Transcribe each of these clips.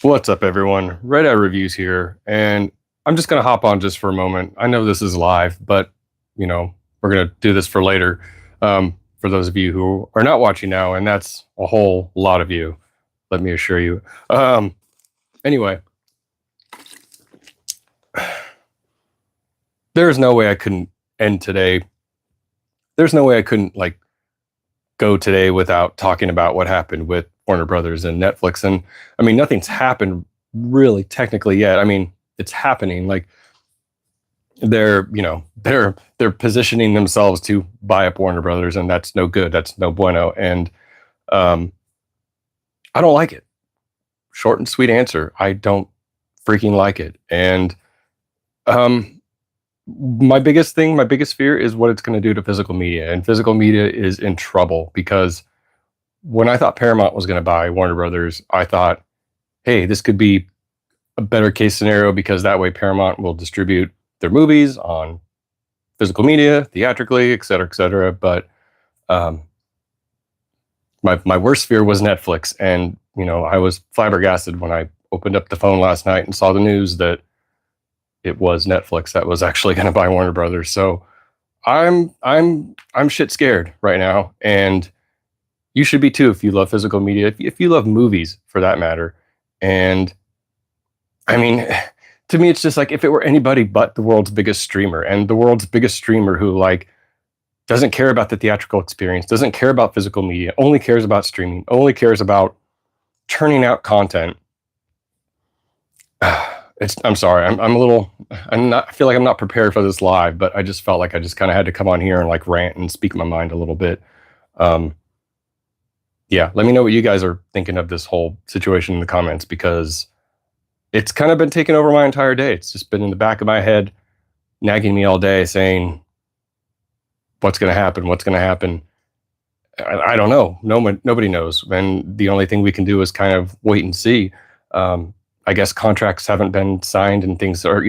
What's up, everyone? Red Eye Reviews here, and I'm just going to hop on just for a moment. I know this is live, but, we're going to do this for later for those of you who are not watching now, and that's a whole lot of you, let me assure you. Anyway, there's no way I couldn't end today. There's no way I couldn't, go today without talking about what happened with Warner Brothers and Netflix. And I mean, nothing's happened really technically yet. I mean, it's happening. They're positioning themselves to buy up Warner Brothers, and that's no good. That's no bueno. And I don't like it. Short and sweet answer. I don't freaking like it. And my biggest fear is what it's going to do to physical media. And physical media is in trouble because when I thought Paramount was going to buy Warner Brothers, I thought, hey, this could be a better case scenario because that way Paramount will distribute their movies on physical media, theatrically, et cetera, et cetera. But my worst fear was Netflix. And, I was flabbergasted when I opened up the phone last night and saw the news that it was Netflix that was actually going to buy Warner Brothers. So I'm shit scared right now. And you should be too if you love physical media, if you love movies for that matter. And I mean, to me, it's just like if it were anybody but the world's biggest streamer, and the world's biggest streamer who doesn't care about the theatrical experience, doesn't care about physical media, only cares about streaming, only cares about turning out content. I'm sorry. I feel like I'm not prepared for this live, but I just felt like I just kind of had to come on here and rant and speak my mind a little bit. Yeah, let me know what you guys are thinking of this whole situation in the comments, because it's kind of been taking over my entire day. It's just been in the back of my head, nagging me all day, saying, what's going to happen? What's going to happen? I don't know. Nobody knows. And the only thing we can do is kind of wait and see. I guess contracts haven't been signed and things are,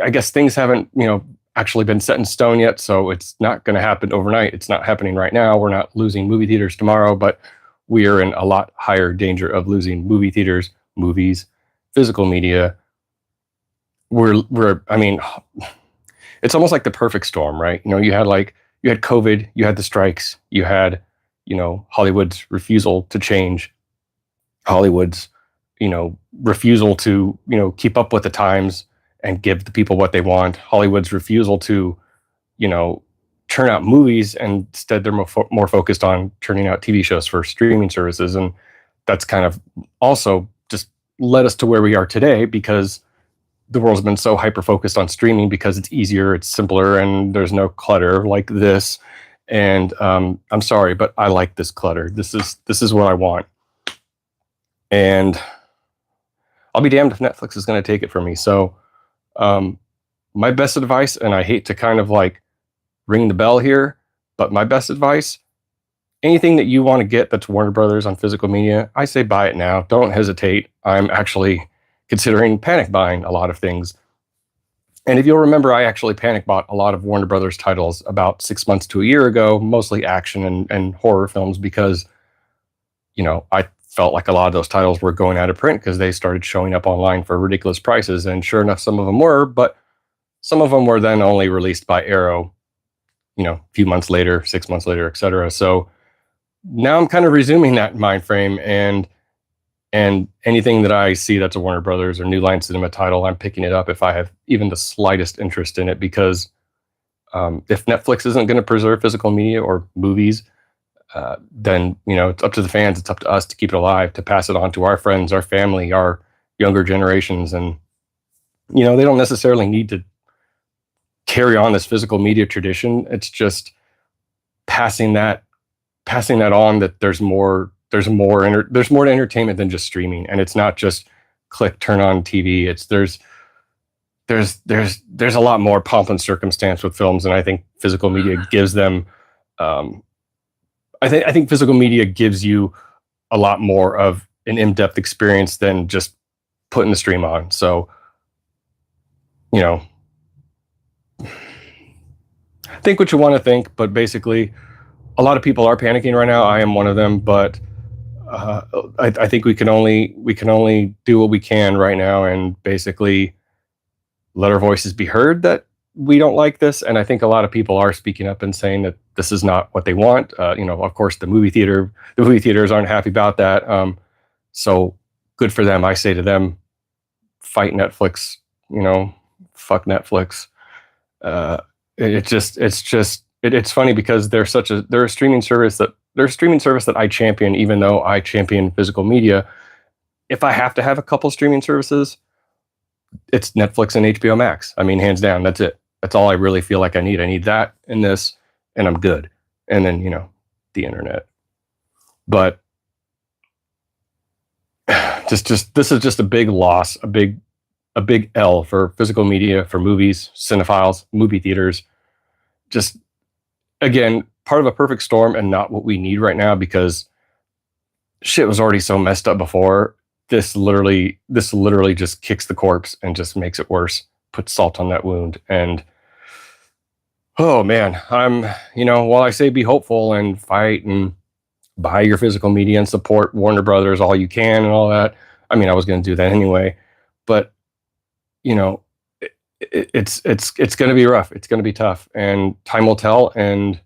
I guess things haven't, actually been set in stone yet. So it's not going to happen overnight. It's not happening right now. We're not losing movie theaters tomorrow, but we are in a lot higher danger of losing movie theaters, movies, physical media. I mean, it's almost like the perfect storm, right? You had COVID, you had the strikes, you had, Hollywood's refusal to change, Hollywood's, refusal to, keep up with the times and give the people what they want. Hollywood's refusal to, turn out movies, and instead they're more focused on turning out TV shows for streaming services. And that's kind of also just led us to where we are today, because the world's been so hyper-focused on streaming because it's easier, it's simpler, and there's no clutter like this. And I'm sorry, but I like this clutter. This is what I want. And I'll be damned if Netflix is going to take it from me. So my best advice, and I hate to kind of ring the bell here, but my best advice, anything that you want to get that's Warner Brothers on physical media, I say buy it now. Don't hesitate. I'm actually considering panic buying a lot of things. And if you'll remember, I actually panic bought a lot of Warner Brothers titles about 6 months to a year ago, mostly action and horror films, because, I felt like a lot of those titles were going out of print because they started showing up online for ridiculous prices. And sure enough, some of them were, but some of them were then only released by Arrow, a few months later, 6 months later, et cetera. So now I'm kind of resuming that mind frame, and anything that I see that's a Warner Brothers or New Line Cinema title, I'm picking it up if I have even the slightest interest in it, because if Netflix isn't going to preserve physical media or movies, then, it's up to the fans, it's up to us to keep it alive, to pass it on to our friends, our family, our younger generations. And, they don't necessarily need to carry on this physical media tradition. It's just passing that on, that there's more to entertainment than just streaming. And it's not just click, turn on TV. There's a lot more pomp and circumstance with films. And I think physical media gives them, I think physical media gives you a lot more of an in-depth experience than just putting the stream on. So, think what you want to think, but basically a lot of people are panicking right now. I am one of them, but I think we can only do what we can right now, and basically let our voices be heard that we don't like this. And I think a lot of people are speaking up and saying that this is not what they want. Of course, the movie theaters aren't happy about that. So good for them. I say to them, fight Netflix. Fuck Netflix. Uh, it's funny because they're a streaming service that I champion, even though I champion physical media. If I have to have a couple streaming services, it's Netflix and HBO Max. I mean, hands down, that's it. That's all I really feel like I need. I need that and this, and I'm good. And then, the internet. But just this is just a big loss, a big L for physical media, for movies, cinephiles, movie theaters. Just, again, part of a perfect storm and not what we need right now, because shit was already so messed up before. This literally just kicks the corpse and just makes it worse, puts salt on that wound. And oh man, while I say be hopeful and fight and buy your physical media and support Warner Brothers all you can and all that. I mean, I was going to do that anyway, but it's going to be rough. It's going to be tough, and time will tell. And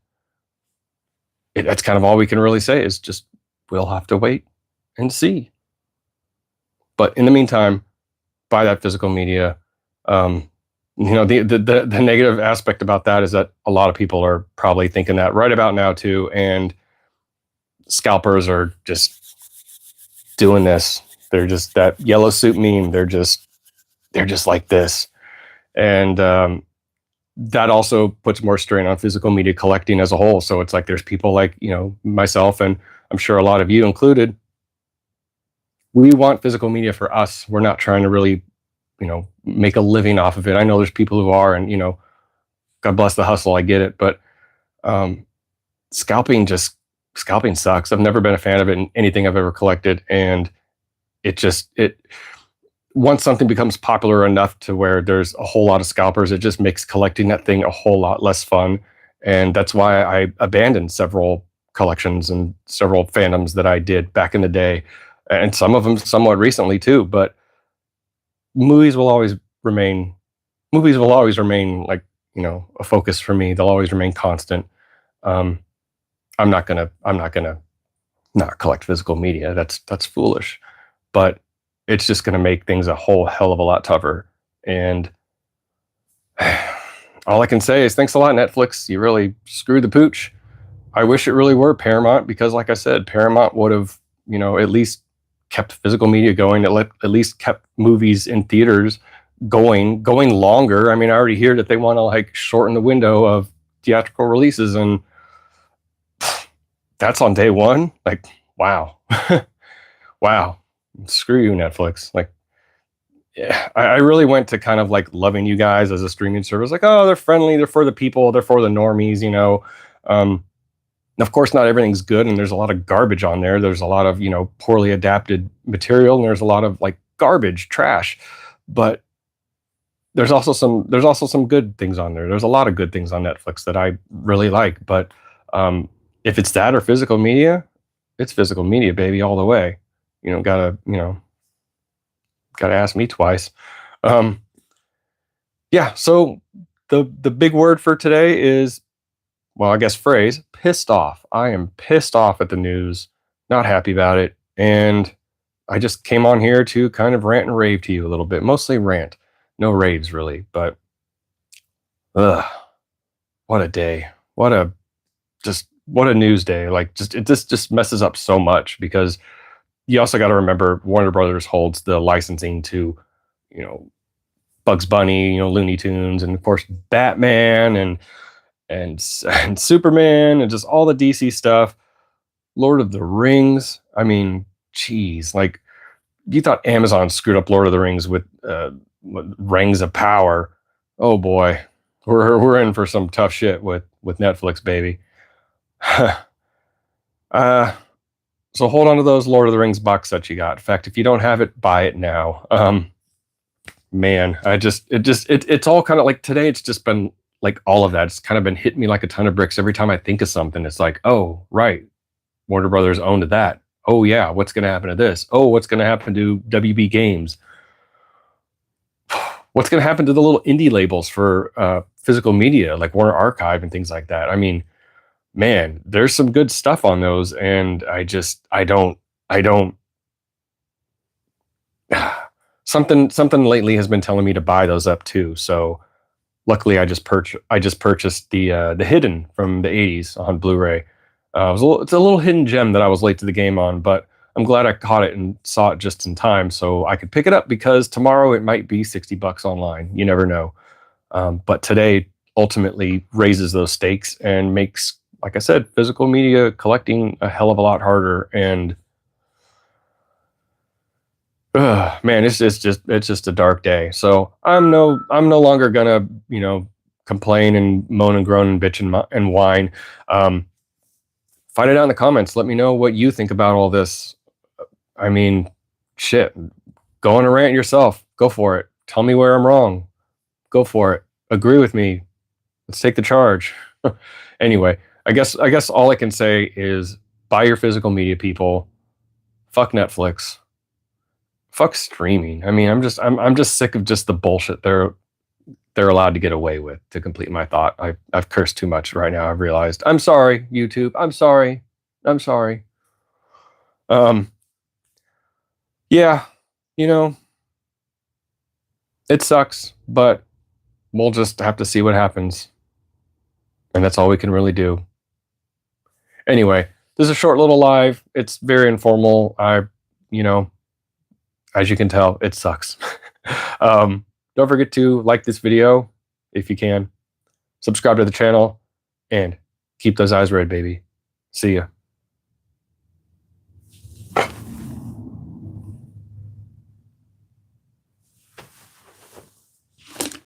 that's kind of all we can really say is just, we'll have to wait and see. But in the meantime, buy that physical media. The negative aspect about that is that a lot of people are probably thinking that right about now too, and scalpers are just doing this. They're just that yellow suit meme. They're just like this, and that also puts more strain on physical media collecting as a whole. So it's like there's people like myself, and I'm sure a lot of you included. We want physical media for us. We're not trying to really, make a living off of it. I know there's people who are, and God bless the hustle. I get it, but scalping sucks. I've never been a fan of it in anything I've ever collected, and once something becomes popular enough to where there's a whole lot of scalpers, it just makes collecting that thing a whole lot less fun. And that's why I abandoned several collections and several fandoms that I did back in the day, and some of them somewhat recently too. But movies will always remain like, a focus for me. They'll always remain constant. I'm not gonna not collect physical media. That's foolish. But it's just gonna make things a whole hell of a lot tougher. And all I can say is thanks a lot, Netflix. You really screwed the pooch. I wish it really were Paramount, because like I said, Paramount would have, at least kept physical media going, at least kept movies in theaters going longer. I mean, I already hear that they want to like shorten the window of theatrical releases, and that's on day one. Like, wow. Wow. Screw you, Netflix. Like, yeah, I really went to kind of like loving you guys as a streaming service. Like, oh, they're friendly. They're for the people. They're for the normies, Of course, not everything's good, and there's a lot of garbage on there. There's a lot of, poorly adapted material, and there's a lot of like garbage, trash. But there's also some good things on there. There's a lot of good things on Netflix that I really like. But if it's that or physical media, it's physical media, baby, all the way. Gotta ask me twice. Yeah. So the big word for today is, well, I guess phrase, pissed off. I am pissed off at the news, not happy about it. And I just came on here to kind of rant and rave to you a little bit, mostly rant, no raves really, but what a day. What a news day. Like this just messes up so much, because you also got to remember Warner Brothers holds the licensing to, Bugs Bunny, Looney Tunes, and of course Batman and Superman, and just all the DC stuff. Lord of the Rings. I mean, geez, like you thought Amazon screwed up Lord of the Rings with Rings of Power. Oh boy, we're in for some tough shit with Netflix, baby. So hold on to those Lord of the Rings box sets you got. In fact, if you don't have it, buy it now. Man, it's all kind of like today. It's just been like all of that. It's kind of been hitting me like a ton of bricks every time I think of something. It's like, oh, right, Warner Brothers owned that. Oh yeah, what's going to happen to this? Oh, what's going to happen to WB Games? What's going to happen to the little indie labels for physical media like Warner Archive and things like that? I mean, man, there's some good stuff on those, and I don't. Something lately has been telling me to buy those up too. So luckily, I just purchased the Hidden from the '80s on Blu-ray. It's a little hidden gem that I was late to the game on, but I'm glad I caught it and saw it just in time so I could pick it up, because tomorrow it might be $60 online. You never know. But today ultimately raises those stakes and makes, like I said, physical media collecting a hell of a lot harder. And man, it's just a dark day. So I'm no longer gonna complain and moan and groan and bitch and whine. Find it out in the comments. Let me know what you think about all this. I mean, shit. Go on a rant yourself. Go for it. Tell me where I'm wrong. Go for it. Agree with me. Let's take the charge. Anyway, I guess all I can say is buy your physical media, people. Fuck Netflix. Fuck streaming. I mean, I'm just sick of just the bullshit they're allowed to get away with. To complete my thought, I've cursed too much right now. I've realized. I'm sorry, YouTube. I'm sorry. I'm sorry. Yeah, you know, it sucks, but we'll just have to see what happens. And that's all we can really do. Anyway, this is a short little live. It's very informal. You know, as you can tell, it sucks. Don't forget to like this video if you can. Subscribe to the channel and keep those eyes red, baby. See ya.